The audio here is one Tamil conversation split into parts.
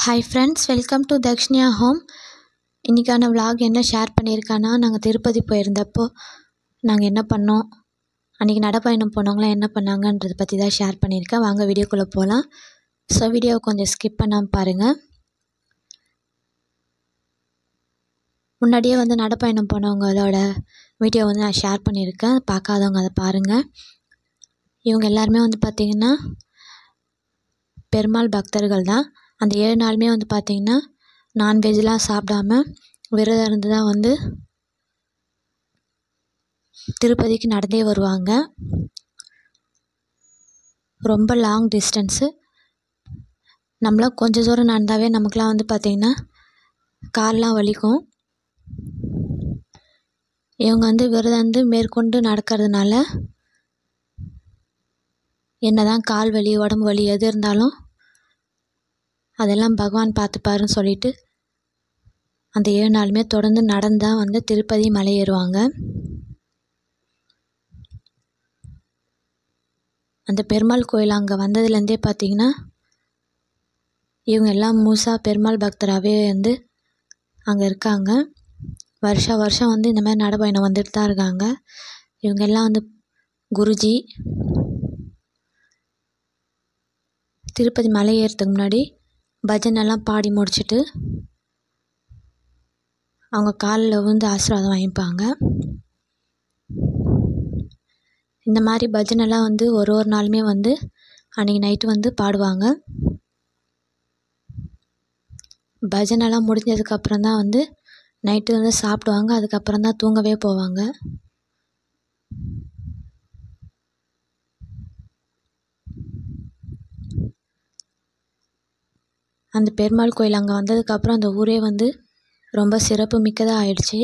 Hi friends, welcome to Dakshinya home. இன்றைக்கான vlog என்ன ஷேர் பண்ணியிருக்கேன்னா, நாங்கள் திருப்பதி போயிருந்தப்போ நாங்கள் என்ன பண்ணோம், அன்றைக்கி நடைப்பயணம் போனவங்களாம் என்ன பண்ணாங்கன்றதை பற்றி தான் ஷேர் பண்ணியிருக்கேன். வாங்க வீடியோக்குள்ளே போகலாம். ஸோ வீடியோவை கொஞ்சம் ஸ்கிப் பண்ணாமல் பாருங்கள். முன்னாடியே நடைப்பயணம் போனவங்களோட வீடியோ நான் ஷேர் பண்ணியிருக்கேன். பார்க்காதவங்க அதை பாருங்கள். இவங்க எல்லாருமே பார்த்திங்கன்னா பெருமாள் பக்தர்கள் தான். அந்த 7 நாளுமே பார்த்திங்கன்னா நான்வெஜ்லாம் சாப்பிடாம விரதம் இருந்து தான் திருப்பதிக்கு நடந்தே வருவாங்க. ரொம்ப லாங் டிஸ்டன்ஸு. நம்மளாம் கொஞ்சம் தூரம் நடந்தாவே நமக்குலாம் பார்த்திங்கன்னா கால்லாம் வலிக்கும். இவங்க விரதம் மேற்கொண்டு நடக்கிறதுனால என்னதான் கால் வலி உடம்பு வலி எது இருந்தாலும் அதெல்லாம் பகவான் பார்த்துப்பாருன்னு சொல்லிட்டு அந்த 7 நாளுமே தொடர்ந்து நடந்தால் திருப்பதி மலை ஏறுவாங்க. அந்த பெருமாள் கோயில் அங்கே வந்ததுலேருந்தே பார்த்திங்கன்னா இவங்க எல்லாம் முழுசாக பெருமாள் பக்தராகவே அங்கே இருக்காங்க. வருஷம் இந்த மாதிரி நடைப்பயணம் வந்துட்டு தான் இருக்காங்க. இவங்க எல்லாம் குருஜி. திருப்பதி மலை ஏறதுக்கு முன்னாடி பஜனெல்லாம் பாடி முடிச்சுட்டு அவங்க காலில் ஆசீர்வாதம் வாங்கிப்பாங்க. இந்த மாதிரி பஜனெல்லாம் ஒரு நாளுமே அன்றைக்கி நைட்டு பாடுவாங்க. பஜனெல்லாம் முடிஞ்சதுக்கப்புறம் தான் நைட்டு சாப்பிடுவாங்க. அதுக்கப்புறம் தான் தூங்கவே போவாங்க. அந்த பெருமாள் கோயில் அங்கே வந்ததுக்கப்புறம் அந்த ஊரே ரொம்ப சிறப்பு மிக்கதாக ஆயிடுச்சு.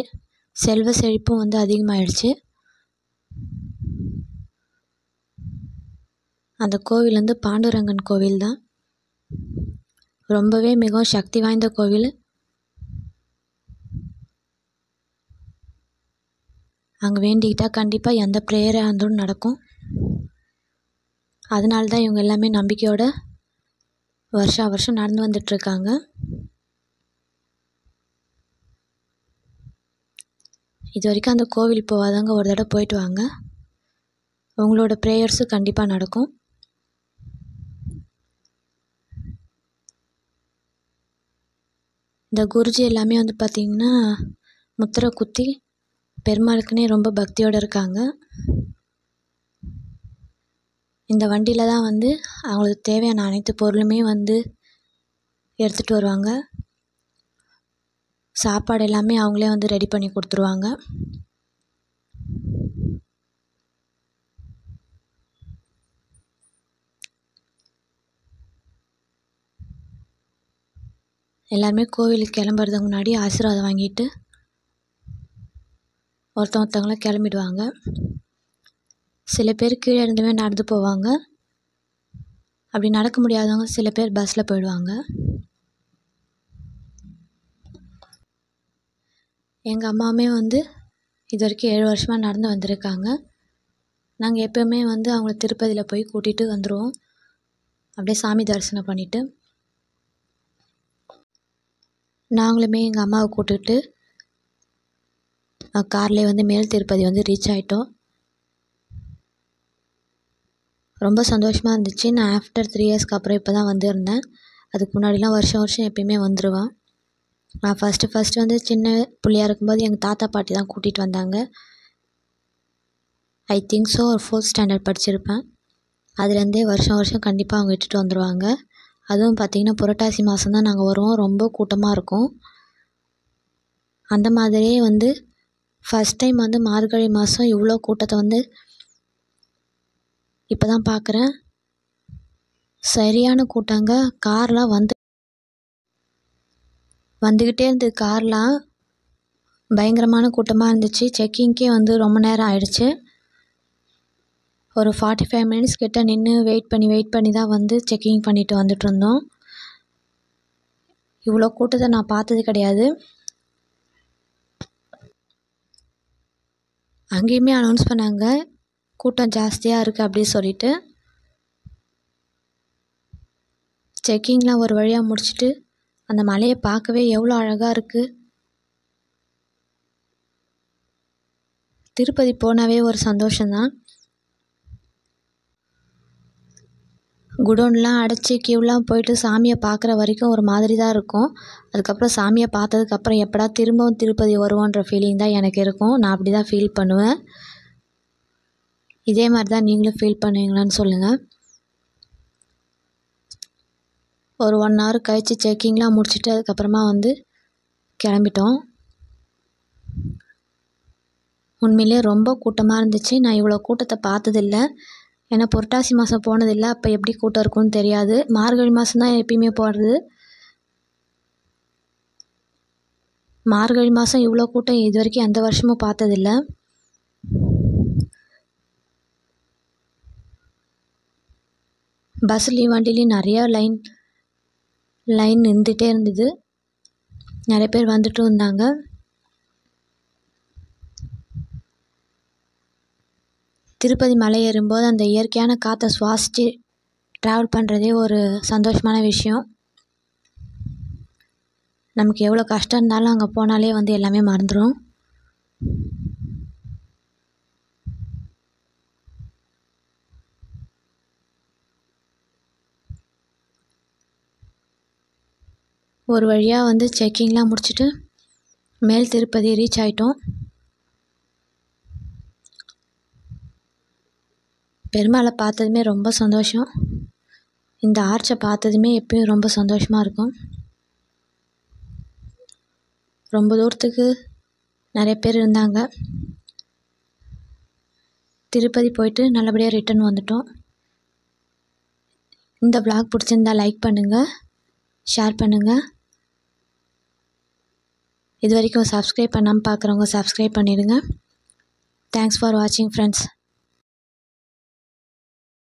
செல்வ செழிப்பும் அதிகமாகிடுச்சு. அந்த கோவில் பாண்டுரங்கன் கோவில் தான். ரொம்பவே மிகவும் சக்தி வாய்ந்த கோவில். அங்கே வேண்டிக்கிட்டால் கண்டிப்பாக எந்த ப்ரேயராக இருந்தாலும் நடக்கும். அதனால தான் இவங்க எல்லாமே நம்பிக்கையோடு வருஷம் நடந்து வந்துட்டுருக்காங்க. இது வரைக்கும் அந்த கோவில் போகாதவங்க ஒரு தடவை போயிட்டு வாங்க. உங்களோட ப்ரேயர்ஸும் கண்டிப்பாக நடக்கும். இந்த குருஜி எல்லாமே பார்த்திங்கன்னா முத்திரை குத்தி பெருமாளுக்குன்னே ரொம்ப பக்தியோடு இருக்காங்க. இந்த வண்டியில் தான் அவங்களுக்கு தேவையான அனைத்து பொருளுமே எடுத்துகிட்டு வருவாங்க. சாப்பாடு எல்லாமே அவங்களே ரெடி பண்ணி கொடுத்துருவாங்க. எல்லாருமே கோவிலுக்கு கிளம்புறதுக்கு முன்னாடி ஆசீர்வாதம் வாங்கிட்டு ஒருத்தவங்களாம் கிளம்பிடுவாங்க. சில பேர் கீழே இருந்துமே நடந்து போவாங்க. அப்படி நடக்க முடியாதவங்க சில பேர் பஸ்ஸில் போயிடுவாங்க. எங்கள் அம்மாவுமே இது வரைக்கும் 7 வருஷமாக நடந்து வந்திருக்காங்க. நாங்கள் எப்போவுமே அவங்கள திருப்பதியில் போய் கூட்டிகிட்டு வந்துடுவோம். அப்படியே சாமி தரிசனம் பண்ணிவிட்டு நாங்களுமே எங்கள் அம்மாவை கூப்பிட்டுட்டு கார்லேயே மேல் திருப்பதி ரீச் ஆகிட்டோம். ரொம்ப சந்தோஷமாக இருந்துச்சு. நான் ஆஃப்டர் 3 இயர்ஸ்க்கு அப்புறம் இப்போ தான் வந்திருந்தேன். அதுக்கு முன்னாடிலாம் வருஷம் எப்பயுமே வந்துடுவேன். நான் ஃபஸ்ட்டு சின்ன பிள்ளையா இருக்கும்போது எங்கள் தாத்தா பாட்டி தான் கூட்டிகிட்டு வந்தாங்க. ஐ திங்க் ஸோ ஒரு 4th ஸ்டாண்டர்ட் படிச்சிருப்பேன். அதுலேருந்தே வருஷம் கண்டிப்பாக அவங்க இட்டுட்டு வந்துடுவாங்க. அதுவும் பார்த்திங்கன்னா புரட்டாசி மாதம் தான் நாங்கள் வருவோம். ரொம்ப கூட்டமாக இருக்கும். அந்த மாதிரியே ஃபஸ்ட் டைம் மார்கழி மாதம் இவ்வளோ கூட்டத்தை இப்போ தான் பார்க்குறேன். சரியான கூட்டங்க. கார்லாம் வந்துக்கிட்டே இருந்தது. கார்லாம் பயங்கரமான கூட்டமாக இருந்துச்சு. செக்கிங்க்கே ரொம்ப நேரம் ஆயிடுச்சு. ஒரு 45 மினிட்ஸ் கிட்ட நின்று வெயிட் பண்ணி தான் செக்கிங் பண்ணிட்டு வந்துட்டு இருந்தோம். இவ்வளோ கூட்டத்தை நான் பார்த்தது கிடையாது. அங்கேயுமே அனௌன்ஸ் பண்ணாங்க கூட்டம் ஜாஸ்தியாக இருக்குது அப்படி சொல்லிட்டு. செக்கிங்லாம் ஒரு வழியாக முடிச்சுட்டு அந்த மலையை பார்க்கவே எவ்வளோ அழகாக இருக்குது. திருப்பதி போனாவே ஒரு சந்தோஷம்தான். குடோன்லாம் அடைச்சி க்யூலாம் போயிட்டு சாமியை பார்க்குற வரைக்கும் ஒரு மாதிரி தான் இருக்கும். அதுக்கப்புறம் சாமியை பார்த்ததுக்கப்புறம் எப்படா திரும்பவும் திருப்பதி வருவோன்ற ஃபீலிங் தான் எனக்கு இருக்கும். நான் அப்படி தான் ஃபீல் பண்ணுவேன். இதே மாதிரி தான் நீங்களும் ஃபீல் பண்ணுவீங்களான்னு சொல்லுங்கள். ஒரு 1 hour கழித்து செக்கிங்லாம் முடிச்சுட்டு அதுக்கப்புறமா கிளம்பிட்டோம். உண்மையிலே ரொம்ப கூட்டமாக இருந்துச்சு. நான் இவ்வளோ கூட்டத்தை பார்த்ததில்ல. ஏன்னா புரட்டாசி மாதம் போனதில்லை. அப்போ எப்படி கூட்டம் இருக்கும்னு தெரியாது. மார்கழி மாதம் தான் எப்பயுமே போகிறது. மார்கழி மாதம் இவ்வளோ கூட்டம் இது வரைக்கும் எந்த வருஷமும் பார்த்ததில்ல. பஸ்லேயும் வண்டிலையும் நிறையா லைன் நின்றுட்டே இருந்தது. நிறைய பேர் வந்துட்டும் இருந்தாங்க. திருப்பதி மலை ஏறும்போது அந்த இயற்கையான காற்றை சுவாசித்து ட்ராவல் பண்ணுறதே ஒரு சந்தோஷமான விஷயம். நமக்கு எவ்வளோ கஷ்டம் இருந்தாலும் அங்கே போனாலே எல்லாமே மறந்துடும். ஒரு வழியாக செக்கிங்லாம் முடிச்சுட்டு மேல் திருப்பதி ரீச் ஆகிட்டோம். பெருமாளை பார்த்ததுமே ரொம்ப சந்தோஷம். இந்த ஆர்ச்சை பார்த்ததுமே எப்பயும் ரொம்ப சந்தோஷமாக இருக்கும். ரொம்ப தூரத்துக்கு நிறைய பேர் இருந்தாங்க. திருப்பதி போயிட்டு நல்லபடியாக ரிட்டர்ன் வந்துட்டோம். இந்த vlog பிடிச்சிருந்தா லைக் பண்ணுங்கள், ஷேர் பண்ணுங்கள். இது வரைக்கும் சப்ஸ்கிரைப் பண்ணாமல் பார்க்குறவங்க சப்ஸ்கிரைப் பண்ணிடுங்க. தேங்க்ஸ் ஃபார் வாட்சிங் ஃப்ரெண்ட்ஸ்.